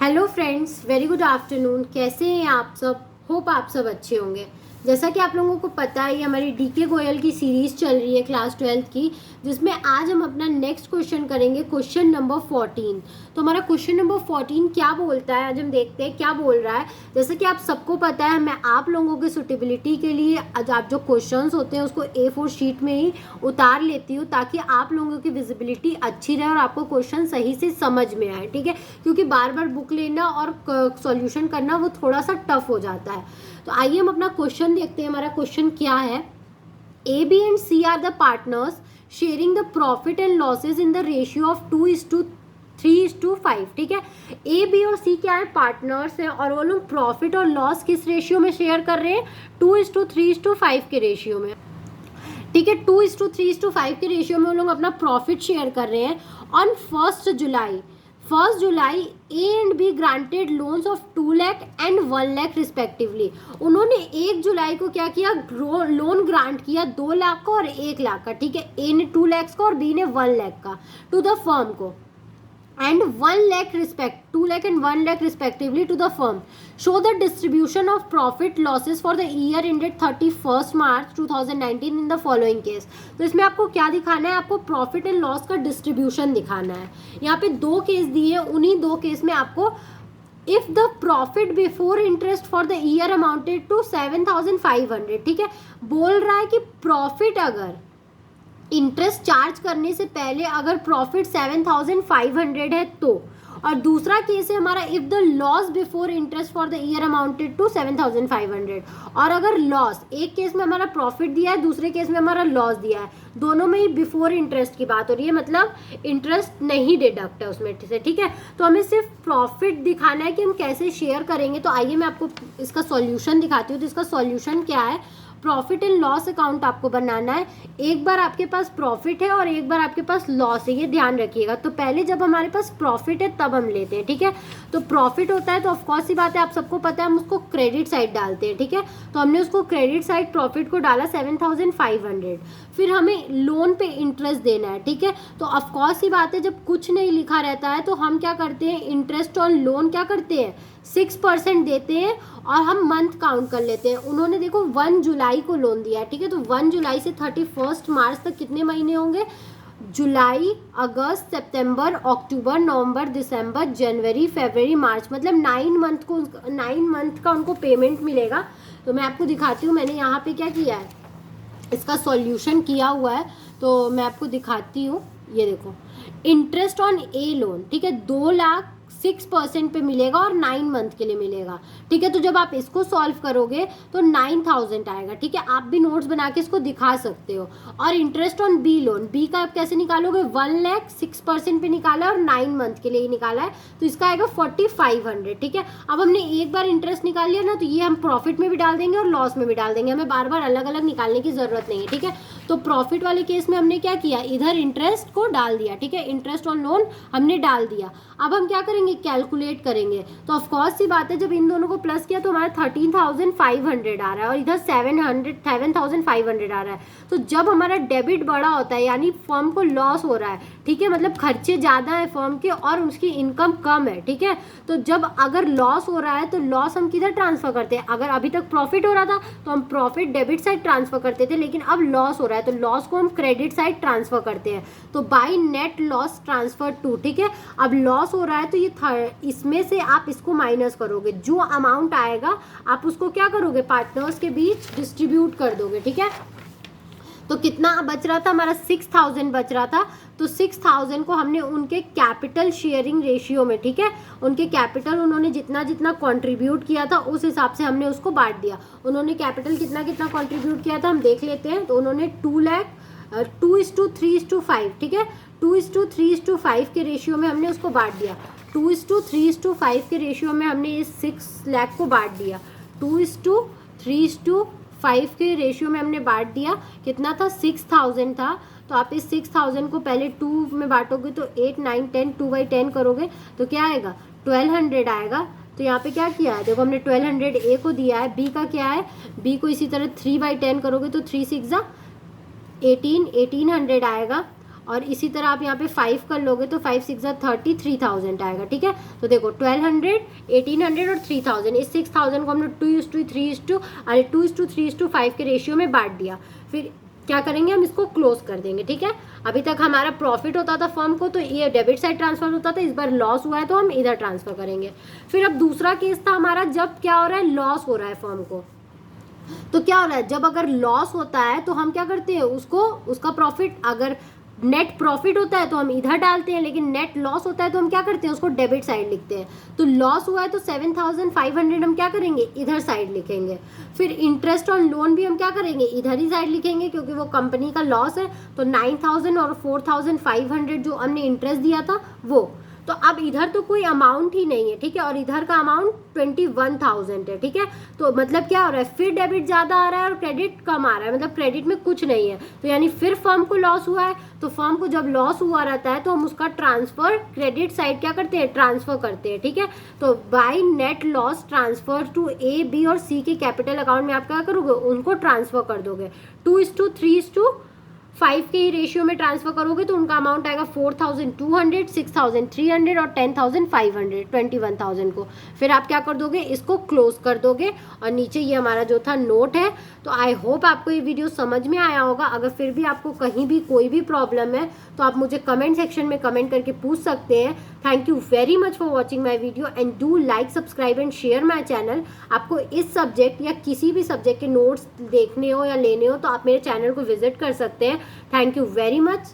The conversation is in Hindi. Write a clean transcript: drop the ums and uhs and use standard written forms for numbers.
Hello friends, very good afternoon. कैसे हैं आप सब? होप आप सब अच्छे होंगे। जैसा कि आप लोगों को पता है, हमारी डीके गोयल की सीरीज चल रही है क्लास 12th की, जिसमें आज हम अपना नेक्स्ट क्वेश्चन करेंगे, क्वेश्चन नंबर 14। तो हमारा क्वेश्चन नंबर 14 क्या बोलता है, आज हम देखते हैं क्या बोल रहा है। जैसे कि आप सबको पता है, मैं आप लोगों की सुटेबिलिटी के लिए आज आप जो क्वेश्चंस होते हैं उसको A4 शीट में ही उतार लेती हूँ, ताकि आप लोगों की विजिबिलिटी अच्छी रहे और आपको क्वेश्चन सही से समझ में आए। ठीक है, क्योंकि बार बार बुक लेना और सॉल्यूशन करना वो थोड़ा सा टफ हो जाता है। तो आइए हम अपना क्वेश्चन देखते हैं। हमारा क्वेश्चन क्या है? A, B and C are the partners sharing the profit and losses in the ratio of 2:3:5। ठीक है, A, B और C क्या है? पार्टनर्स हैं और वो लोग प्रॉफिट और लॉस किस रेशियो में शेयर कर रहे हैं? 2:3:5 के रेशियो में। ठीक है, 2:3:5 के रेशियो में वो लोग अपना प्रॉफिट शेयर कर रहे हैं। On 1 July A and B granted loans of 2 lakh and 1 lakh respectively. उन्होंने 1 जुलाई को क्या किया? लोन ग्रांट किया 2 लाख का और 1 लाख का। ठीक है, A ने 2 लाख का और B ने 1 लाख का टू द फर्म को, and 1 lakh 2 lakh and 1 lakh respectively to the firm. Show the distribution of profit losses for the year ended 31st March 2019 in the following case. तो इसमें आपको क्या दिखाना है? आपको प्रॉफिट एंड लॉस का डिस्ट्रीब्यूशन दिखाना है। यहाँ पे 2 केस दिए हैं, उन्हीं 2 केस में आपको if the profit before interest for the year amounted to 7,500। ठीक है, बोल रहा है कि प्रॉफिट अगर इंटरेस्ट चार्ज करने से पहले अगर प्रॉफिट 7,500 है तो, और दूसरा केस है हमारा if the loss before interest for the year amounted to 7,500। और अगर लॉस, एक केस में हमारा प्रॉफिट दिया है, दूसरे केस में हमारा लॉस दिया है, दोनों में ही बिफोर इंटरेस्ट की बात हो रही है, मतलब इंटरेस्ट नहीं डिडक्ट है उसमें से। ठीक है, तो हमें सिर्फ प्रॉफिट दिखाना है कि हम कैसे शेयर करेंगे। तो आइए मैं आपको इसका सॉल्यूशन दिखाती हूँ। तो इसका सॉल्यूशन क्या है? प्रॉफिट एंड लॉस अकाउंट आपको बनाना है। एक बार आपके पास प्रॉफिट है और एक बार आपके पास लॉस है, ये ध्यान रखिएगा। तो पहले जब हमारे पास प्रॉफिट है तब हम लेते हैं। ठीक है, तो प्रॉफिट होता है तो ऑफकोर्स ही बात है, आप सबको पता है, हम उसको क्रेडिट साइड डालते हैं। ठीक है, तो हमने उसको क्रेडिट साइड प्रॉफिट को डाला 7,500। फिर हमें लोन पे इंटरेस्ट देना है। ठीक है, तो ऑफकोर्स ही बात है, जब कुछ नहीं लिखा रहता है तो हम क्या करते हैं? इंटरेस्ट ऑन लोन क्या करते हैं? 6% देते हैं और हम मंथ काउंट कर लेते हैं। उन्होंने देखो 1 जुलाई को लोन दिया है। ठीक है, तो 1 जुलाई से 31 मार्च तक कितने महीने होंगे? जुलाई, अगस्त, सितंबर, अक्टूबर, नवंबर, दिसंबर, जनवरी, फरवरी, मार्च, मतलब 9 मंथ का उनको पेमेंट मिलेगा। तो मैं आपको दिखाती हूँ, मैंने यहाँ पे क्या किया है, इसका सॉल्यूशन किया हुआ है, तो मैं आपको दिखाती हूँ। ये देखो, इंटरेस्ट ऑन ए लोन, ठीक है, 2 लाख 6% पे मिलेगा और 9 मंथ के लिए मिलेगा। ठीक है, तो जब आप इसको सॉल्व करोगे तो 9,000 आएगा। ठीक है, आप भी नोट्स बना के इसको दिखा सकते हो। और interest on B loan, B का आप कैसे निकालोगे? 1 लाख 6% पे निकाला और 9 मंथ के लिए ही निकाला है, तो इसका आएगा 4,500। ठीक है, अब हमने एक बार इंटरेस्ट निकाल लिया ना, तो ये हम प्रॉफिट में भी डाल देंगे और लॉस में भी डाल देंगे, हमें बार बार अलग अलग निकालने की जरूरत नहीं है। ठीक है, तो प्रॉफिट वाले केस में हमने क्या किया? इधर इंटरेस्ट को डाल दिया। ठीक है, इंटरेस्ट ऑन लोन हमने डाल दिया। अब हम क्या करेंगे? कैलकुलेट करेंगे। तो ऑफकोर्स सी बात है, जब इन दोनों को प्लस किया तो हमारा 13,500 आ रहा है और इधर 7,500 आ रहा है। तो जब हमारा डेबिट बड़ा होता है, यानी फर्म को लॉस हो रहा है, ठीक है, मतलब खर्चे ज़्यादा है फर्म के और उसकी इनकम कम है। ठीक है, तो जब अगर लॉस हो रहा है तो लॉस हम किधर ट्रांसफर करते हैं? अगर अभी तक प्रॉफिट हो रहा था तो हम प्रॉफिट डेबिट साइड ट्रांसफर करते थे, लेकिन अब लॉस हो रहा है तो लॉस को हम क्रेडिट साइड ट्रांसफर करते हैं। तो by net loss transfer to. ठीक है, अब लॉस हो रहा है तो ये इसमें से आप इसको माइनस करोगे, जो अमाउंट आएगा आप उसको क्या करोगे? पार्टनर्स के बीच डिस्ट्रीब्यूट कर दोगे। ठीक है, तो कितना बच रहा था? हमारा 6,000 बच रहा था। तो 6,000 को हमने उनके कैपिटल शेयरिंग रेशियो में, ठीक है, उनके कैपिटल उन्होंने जितना जितना कंट्रीब्यूट किया था उस हिसाब से हमने उसको बांट दिया। उन्होंने कैपिटल कितना कितना कंट्रीब्यूट किया था हम देख लेते हैं। तो उन्होंने 2:3:5, ठीक है, 2:3:5 के रेशियो में हमने उसको बांट दिया। 2:3:5 के रेशियो में हमने इस 6 लाख को बांट दिया। 2:3:5 के रेशियो में हमने बांट दिया। कितना था? 6,000 था। तो आप इस 6,000 को पहले 2 में बांटोगे तो 8, 9, 10, 2/10 करोगे तो क्या आएगा? 1,200 आएगा। तो यहाँ पे क्या किया है? देखो, हमने 1,200 ए को दिया है। बी का क्या है? बी को इसी तरह 3/10 करोगे तो 3 6 18, 1,800 आएगा। और इसी तरह आप यहाँ पे 5 कर लोगे तो 5 6 33,000 आएगा, ठीक है। तो देखो 1200, 1800 और 3000, इस 6000 को हमने 2:3:5 के रेशियो में बांट दिया। फिर क्या करेंगे, हम इसको क्लोज कर देंगे, ठीक है। अभी तक हमारा प्रॉफिट होता था फर्म को तो ये डेबिट साइड ट्रांसफर होता था, इस बार लॉस हुआ है तो हम इधर ट्रांसफर करेंगे। फिर अब दूसरा केस था हमारा जब क्या हो रहा है, लॉस हो रहा है फर्म को। तो क्या हो रहा है, जब अगर लॉस होता है तो हम क्या करते हैं, उसको उसका प्रॉफिट, अगर नेट प्रॉफिट होता है तो हम इधर डालते हैं, लेकिन नेट लॉस होता है तो हम क्या करते हैं, उसको डेबिट साइड लिखते हैं। तो लॉस हुआ है तो 7,500 हम क्या करेंगे, इधर साइड लिखेंगे। फिर इंटरेस्ट ऑन लोन भी हम क्या करेंगे, इधर ही साइड लिखेंगे, क्योंकि वो कंपनी का लॉस है। तो 9,000 और 4,500 जो हमने इंटरेस्ट दिया था वो। तो अब इधर तो कोई अमाउंट ही नहीं है, ठीक है, और इधर का अमाउंट 21,000 है, ठीक है। तो मतलब क्या हो रहा है, फिर डेबिट ज़्यादा आ रहा है और क्रेडिट कम आ रहा है, मतलब क्रेडिट में कुछ नहीं है। तो यानी फिर फर्म को लॉस हुआ है। तो फर्म को जब लॉस हुआ रहता है तो हम उसका ट्रांसफर क्रेडिट साइड क्या करते हैं, ट्रांसफर करते हैं, ठीक है। तो by net loss transfer to A, B और C के कैपिटल अकाउंट में आप क्या करोगे, उनको ट्रांसफर कर दोगे। 2:3:5 के ही रेशियो में ट्रांसफर करोगे तो उनका अमाउंट आएगा 4,200, 6,300 और 10,500, 21,000 को। फिर आप क्या कर दोगे, इसको क्लोज कर दोगे। और नीचे ये हमारा जो था नोट है। तो आई होप आपको ये वीडियो समझ में आया होगा। अगर फिर भी आपको कहीं भी कोई भी प्रॉब्लम है तो आप मुझे कमेंट सेक्शन में कमेंट करके पूछ सकते हैं। Thank you very much for watching my video and do like, subscribe and share my channel. आपको इस सब्जेक्ट या किसी भी सब्जेक्ट के नोट्स देखने हो या लेने हो तो आप मेरे चैनल को विजिट कर सकते हैं। Thank you very much.